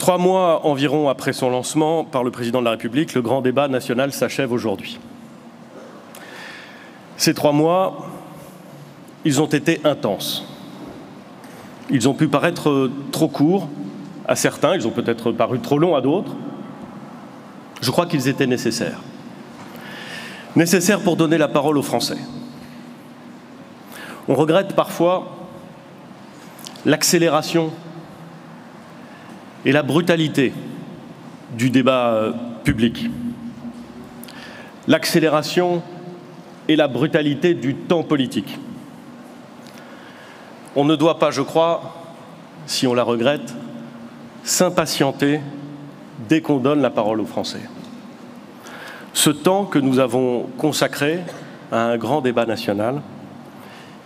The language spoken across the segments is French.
3 mois environ après son lancement par le président de la République, le grand débat national s'achève aujourd'hui. Ces 3 mois, ils ont été intenses. Ils ont pu paraître trop courts à certains, ils ont peut-être paru trop longs à d'autres. Je crois qu'ils étaient nécessaires. Nécessaires pour donner la parole aux Français. On regrette parfois l'accélération et la brutalité du débat public. L'accélération et la brutalité du temps politique. On ne doit pas, je crois, si on la regrette, s'impatienter dès qu'on donne la parole aux Français. Ce temps que nous avons consacré à un grand débat national,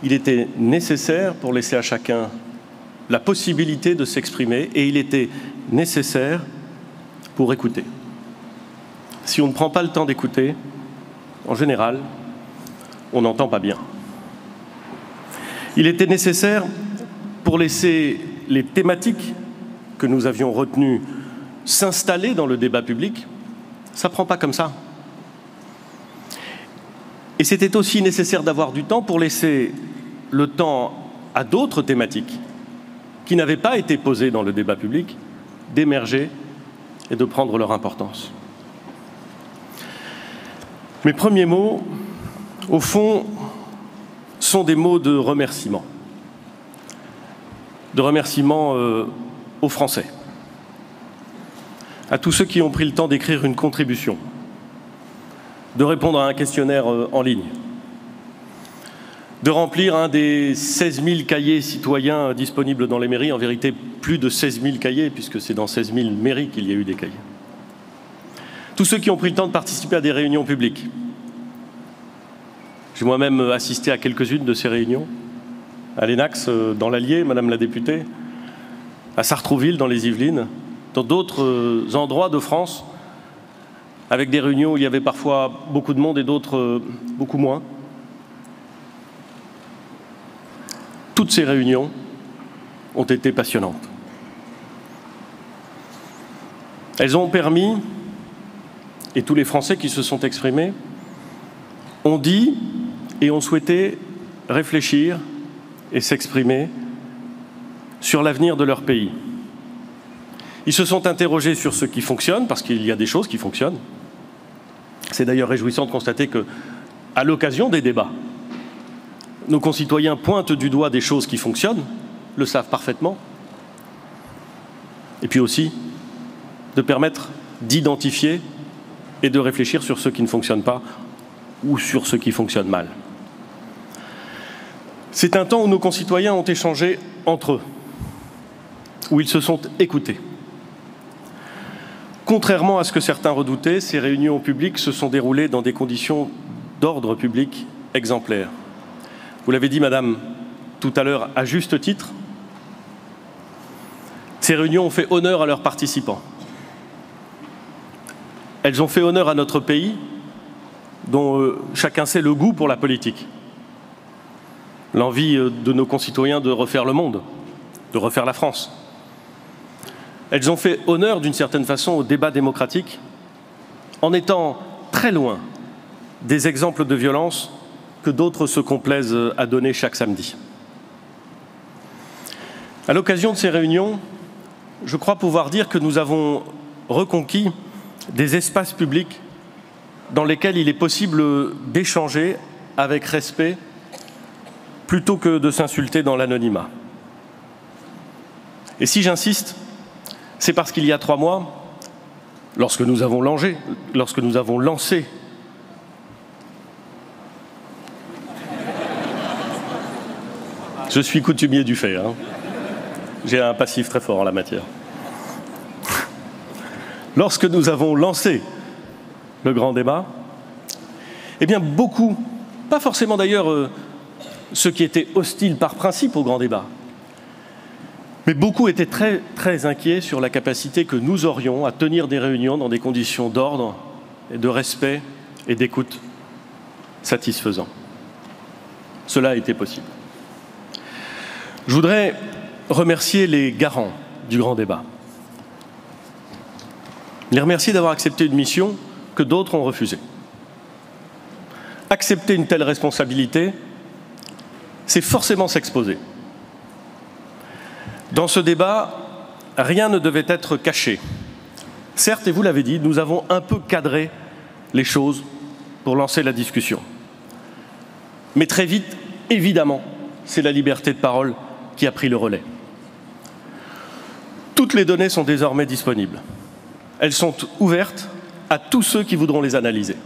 il était nécessaire pour laisser à chacun la possibilité de s'exprimer et il était nécessaire pour écouter. Si on ne prend pas le temps d'écouter, en général, on n'entend pas bien. Il était nécessaire pour laisser les thématiques que nous avions retenues s'installer dans le débat public. Ça ne prend pas comme ça. Et c'était aussi nécessaire d'avoir du temps pour laisser le temps à d'autres thématiques qui n'avaient pas été posées dans le débat public d'émerger et de prendre leur importance. Mes premiers mots, au fond, sont des mots de remerciement. De remerciement aux Français, à tous ceux qui ont pris le temps d'écrire une contribution, de répondre à un questionnaire en ligne, de remplir un des 16 000 cahiers citoyens disponibles dans les mairies, en vérité plus de 16 000 cahiers, puisque c'est dans 16 000 mairies qu'il y a eu des cahiers. Tous ceux qui ont pris le temps de participer à des réunions publiques. J'ai moi-même assisté à quelques-unes de ces réunions, à l'Enax, dans l'Allier, Madame la députée, à Sartrouville, dans les Yvelines, dans d'autres endroits de France, avec des réunions où il y avait parfois beaucoup de monde et d'autres beaucoup moins. Toutes ces réunions ont été passionnantes. Elles ont permis, et tous les Français qui se sont exprimés, ont dit et ont souhaité réfléchir et s'exprimer sur l'avenir de leur pays. Ils se sont interrogés sur ce qui fonctionne, parce qu'il y a des choses qui fonctionnent. C'est d'ailleurs réjouissant de constater qu'à l'occasion des débats, nos concitoyens pointent du doigt des choses qui fonctionnent, le savent parfaitement, et puis aussi de permettre d'identifier et de réfléchir sur ce qui ne fonctionne pas ou sur ce qui fonctionne mal. C'est un temps où nos concitoyens ont échangé entre eux, où ils se sont écoutés. Contrairement à ce que certains redoutaient, ces réunions publiques se sont déroulées dans des conditions d'ordre public exemplaires. Vous l'avez dit, Madame, tout à l'heure, à juste titre, ces réunions ont fait honneur à leurs participants. Elles ont fait honneur à notre pays, dont chacun sait le goût pour la politique. L'envie de nos concitoyens de refaire le monde, de refaire la France. Elles ont fait honneur, d'une certaine façon, au débat démocratique, en étant très loin des exemples de violence que d'autres se complaisent à donner chaque samedi. À l'occasion de ces réunions, je crois pouvoir dire que nous avons reconquis des espaces publics dans lesquels il est possible d'échanger avec respect plutôt que de s'insulter dans l'anonymat. Et si j'insiste, c'est parce qu'il y a 3 mois, lorsque nous avons lancé je suis coutumier du fait, hein. J'ai un passif très fort en la matière. Lorsque nous avons lancé le grand débat, eh bien beaucoup, pas forcément d'ailleurs ceux qui étaient hostiles par principe au grand débat, mais beaucoup étaient très, très inquiets sur la capacité que nous aurions à tenir des réunions dans des conditions d'ordre et de respect et d'écoute satisfaisants. Cela a été possible. Je voudrais remercier les garants du grand débat. les remercier d'avoir accepté une mission que d'autres ont refusée. Accepter une telle responsabilité, c'est forcément s'exposer. Dans ce débat, rien ne devait être caché. Certes, et vous l'avez dit, nous avons un peu cadré les choses pour lancer la discussion. Mais très vite, évidemment, c'est la liberté de parole qui a pris le relais. Toutes les données sont désormais disponibles. Elles sont ouvertes à tous ceux qui voudront les analyser.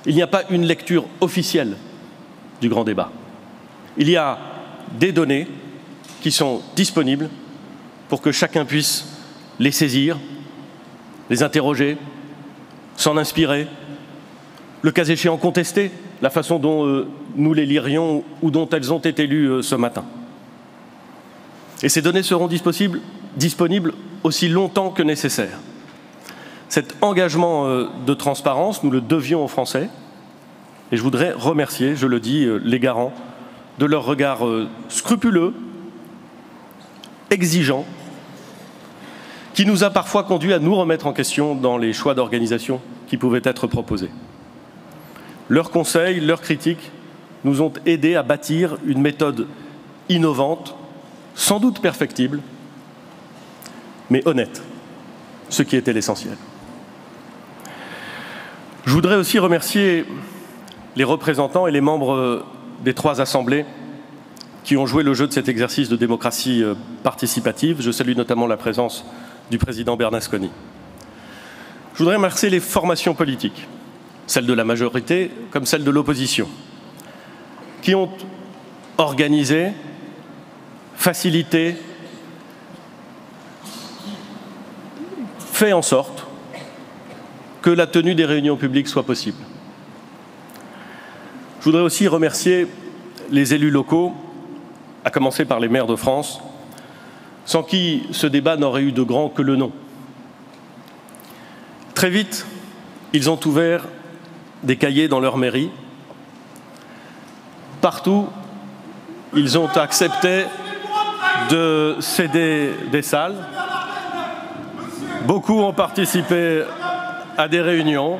Il n'y a pas une lecture officielle du grand débat. Il y a des données qui sont disponibles pour que chacun puisse les saisir, les interroger, s'en inspirer, le cas échéant contester la façon dont nous les lirions ou dont elles ont été lues ce matin. Et ces données seront disponibles aussi longtemps que nécessaire. Cet engagement de transparence, nous le devions aux Français, et je voudrais remercier, je le dis, les garants de leur regard scrupuleux, exigeant, qui nous a parfois conduits à nous remettre en question dans les choix d'organisation qui pouvaient être proposés. Leurs conseils, leurs critiques nous ont aidés à bâtir une méthode innovante, sans doute perfectible, mais honnête, ce qui était l'essentiel. Je voudrais aussi remercier les représentants et les membres des 3 assemblées qui ont joué le jeu de cet exercice de démocratie participative. Je salue notamment la présence du président Bernasconi. Je voudrais remercier les formations politiques, celles de la majorité comme celles de l'opposition, qui ont organisé, facilité, fait en sorte que la tenue des réunions publiques soit possible. Je voudrais aussi remercier les élus locaux, à commencer par les maires de France, sans qui ce débat n'aurait eu de grand que le nom. Très vite, ils ont ouvert des cahiers dans leur mairie. Partout, ils ont accepté de céder des salles. Beaucoup ont participé à des réunions.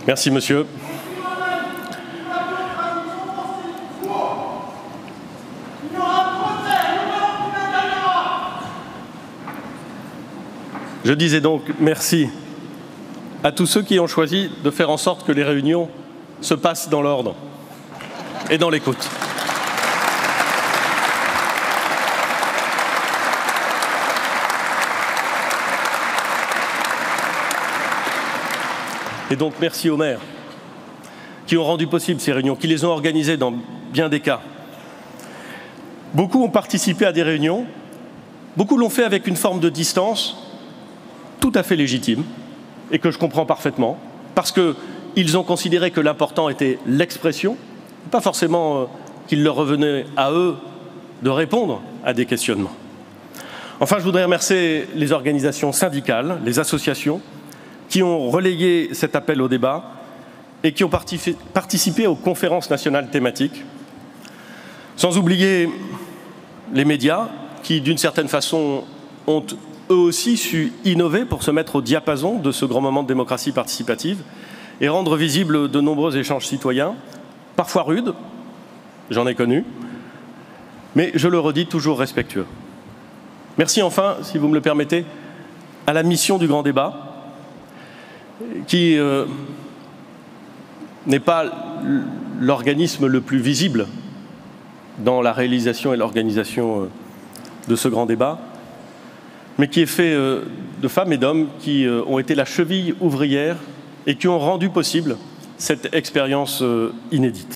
Merci, monsieur. Je disais donc merci à tous ceux qui ont choisi de faire en sorte que les réunions se passent dans l'ordre et dans l'écoute. Et donc merci aux maires qui ont rendu possible ces réunions, qui les ont organisées dans bien des cas. Beaucoup ont participé à des réunions, beaucoup l'ont fait avec une forme de distance tout à fait légitime et que je comprends parfaitement, parce qu'ils ont considéré que l'important était l'expression, pas forcément qu'il leur revenait à eux de répondre à des questionnements. Enfin, je voudrais remercier les organisations syndicales, les associations, qui ont relayé cet appel au débat et qui ont participé aux conférences nationales thématiques, sans oublier les médias qui, d'une certaine façon, ont eux aussi su innover pour se mettre au diapason de ce grand moment de démocratie participative et rendre visibles de nombreux échanges citoyens, parfois rudes, j'en ai connu, mais je le redis, toujours respectueux. Merci enfin, si vous me le permettez, à la mission du grand débat, qui n'est pas l'organisme le plus visible dans la réalisation et l'organisation de ce grand débat, mais qui est fait de femmes et d'hommes qui ont été la cheville ouvrière et qui ont rendu possible cette expérience inédite.